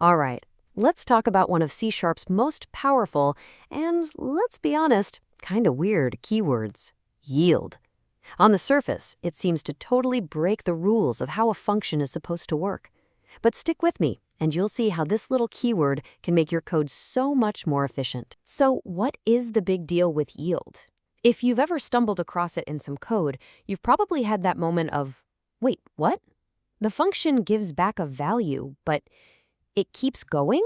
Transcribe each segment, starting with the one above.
All right, let's talk about one of C-Sharp's most powerful and, let's be honest, kind of weird keywords: yield. On the surface, it seems to totally break the rules of how a function is supposed to work. But stick with me, and you'll see how this little keyword can make your code so much more efficient. So what is the big deal with yield? If you've ever stumbled across it in some code, you've probably had that moment of, wait, what? The function gives back a value, but it keeps going?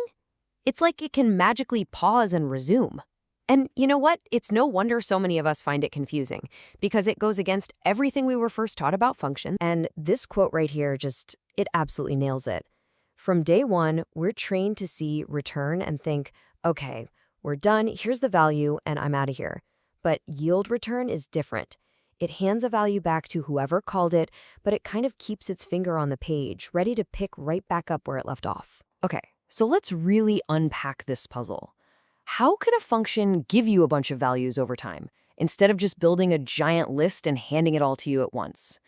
It's like it can magically pause and resume. And you know what? It's no wonder so many of us find it confusing, because it goes against everything we were first taught about functions. And this quote right here it absolutely nails it. From day one, we're trained to see return and think, okay, we're done, here's the value, and I'm out of here. But yield return is different. It hands a value back to whoever called it, but it kind of keeps its finger on the page, ready to pick right back up where it left off. Okay, so let's really unpack this puzzle. How can a function give you a bunch of values over time, instead of just building a giant list and handing it all to you at once?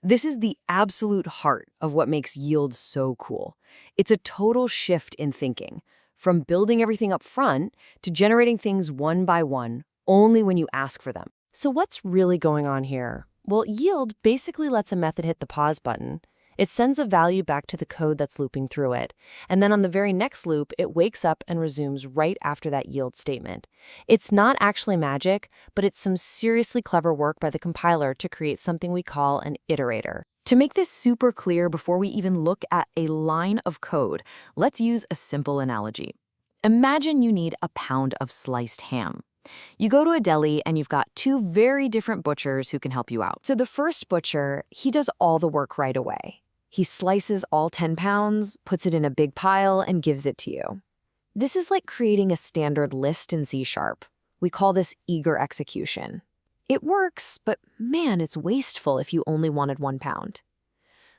This is the absolute heart of what makes yield so cool. It's a total shift in thinking, from building everything up front to generating things one by one, only when you ask for them. So what's really going on here? Well, yield basically lets a method hit the pause button. It sends a value back to the code that's looping through it, and then on the very next loop, it wakes up and resumes right after that yield statement. It's not actually magic, but it's some seriously clever work by the compiler to create something we call an iterator. To make this super clear before we even look at a line of code, let's use a simple analogy. Imagine you need a pound of sliced ham. You go to a deli and you've got two very different butchers who can help you out. So the first butcher, he does all the work right away. He slices all 10 pounds, puts it in a big pile, and gives it to you. This is like creating a standard list in C#. We call this eager execution. It works, but man, it's wasteful if you only wanted 1 pound.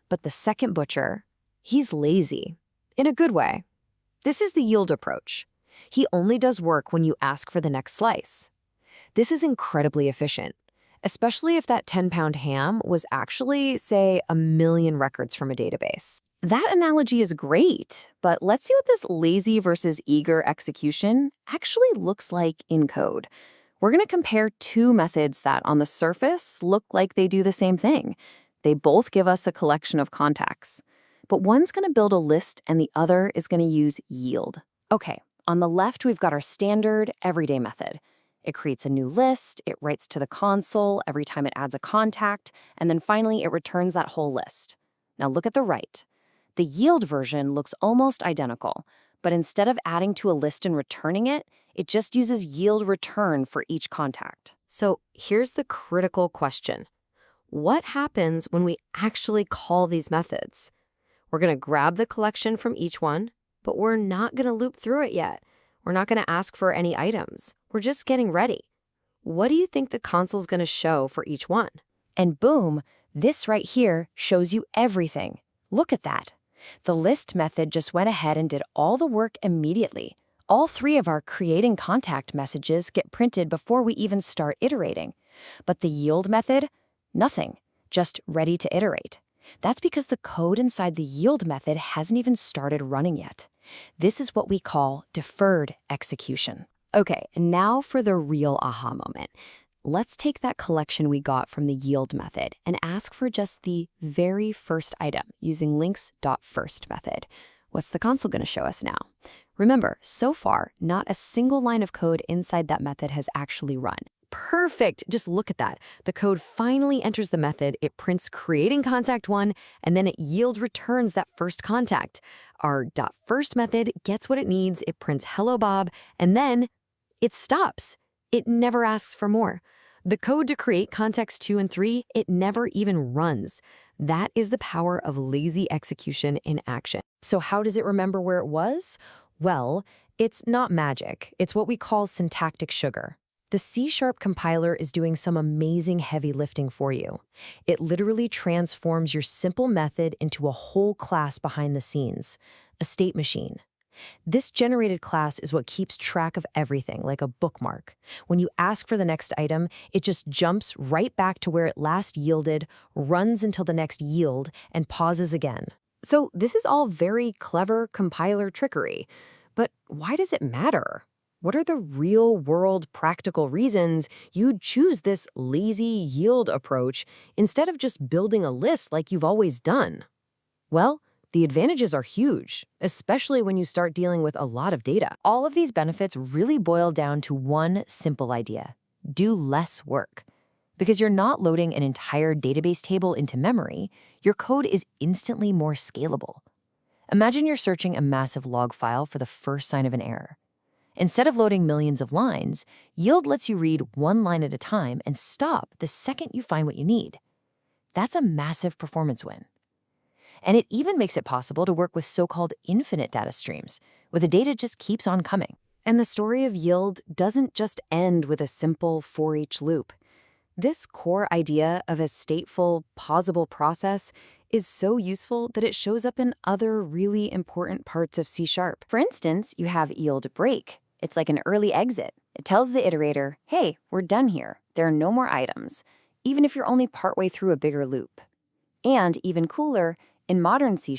But the second butcher, he's lazy, in a good way. This is the yield approach. He only does work when you ask for the next slice. This is incredibly efficient, especially if that 10-pound ham was actually, say, 1 million records from a database. That analogy is great, but let's see what this lazy versus eager execution actually looks like in code. We're going to compare two methods that, on the surface, look like they do the same thing. They both give us a collection of contacts. But one's going to build a list and the other is going to use yield. Okay, on the left, we've got our standard everyday method. It creates a new list, it writes to the console every time it adds a contact, and then finally it returns that whole list. Now look at the right. The yield version looks almost identical, but instead of adding to a list and returning it, it just uses yield return for each contact. So here's the critical question. What happens when we actually call these methods? We're going to grab the collection from each one, but we're not going to loop through it yet. We're not going to ask for any items. We're just getting ready. What do you think the console's going to show for each one? And boom, this right here shows you everything. Look at that. The list method just went ahead and did all the work immediately. All 3 of our creating contact messages get printed before we even start iterating. But the yield method, nothing, just ready to iterate. That's because the code inside the yield method hasn't even started running yet. This is what we call deferred execution. Okay, and now for the real aha moment. Let's take that collection we got from the yield method and ask for just the very first item using links.first method. What's the console going to show us now? Remember, so far, not a single line of code inside that method has actually run. Perfect! Just look at that. The code finally enters the method, it prints creating contact 1, and then it yield returns that first contact. Our .first method gets what it needs, it prints hello Bob, and then it stops. It never asks for more. The code to create contacts 2 and 3, it never even runs. That is the power of lazy execution in action. So how does it remember where it was? Well, it's not magic. It's what we call syntactic sugar. The C# compiler is doing some amazing heavy lifting for you. It literally transforms your simple method into a whole class behind the scenes, a state machine. This generated class is what keeps track of everything, like a bookmark. When you ask for the next item, it just jumps right back to where it last yielded, runs until the next yield, and pauses again. So this is all very clever compiler trickery. But why does it matter? What are the real-world practical reasons you'd choose this lazy yield approach instead of just building a list like you've always done? Well, the advantages are huge, especially when you start dealing with a lot of data. All of these benefits really boil down to one simple idea: do less work. Because you're not loading an entire database table into memory, your code is instantly more scalable. Imagine you're searching a massive log file for the first sign of an error. Instead of loading millions of lines, Yield lets you read one line at a time and stop the second you find what you need. That's a massive performance win. And it even makes it possible to work with so-called infinite data streams, where the data just keeps on coming. And the story of Yield doesn't just end with a simple for-each loop. This core idea of a stateful, pausable process is so useful that it shows up in other really important parts of C#. For instance, you have yield break. It's like an early exit. It tells the iterator, hey, we're done here. There are no more items, even if you're only partway through a bigger loop. And even cooler, in modern C#,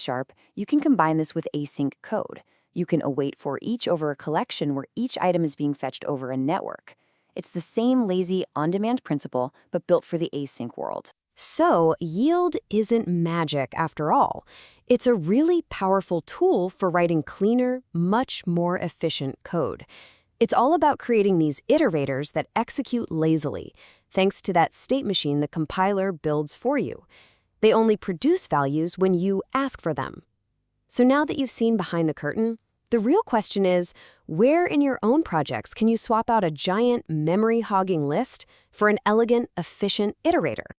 you can combine this with async code. You can await for each over a collection where each item is being fetched over a network. It's the same lazy, on-demand principle, but built for the async world. So, yield isn't magic after all. It's a really powerful tool for writing cleaner, much more efficient code. It's all about creating these iterators that execute lazily, thanks to that state machine the compiler builds for you. They only produce values when you ask for them. So now that you've seen behind the curtain, the real question is, where in your own projects can you swap out a giant memory-hogging list for an elegant, efficient iterator?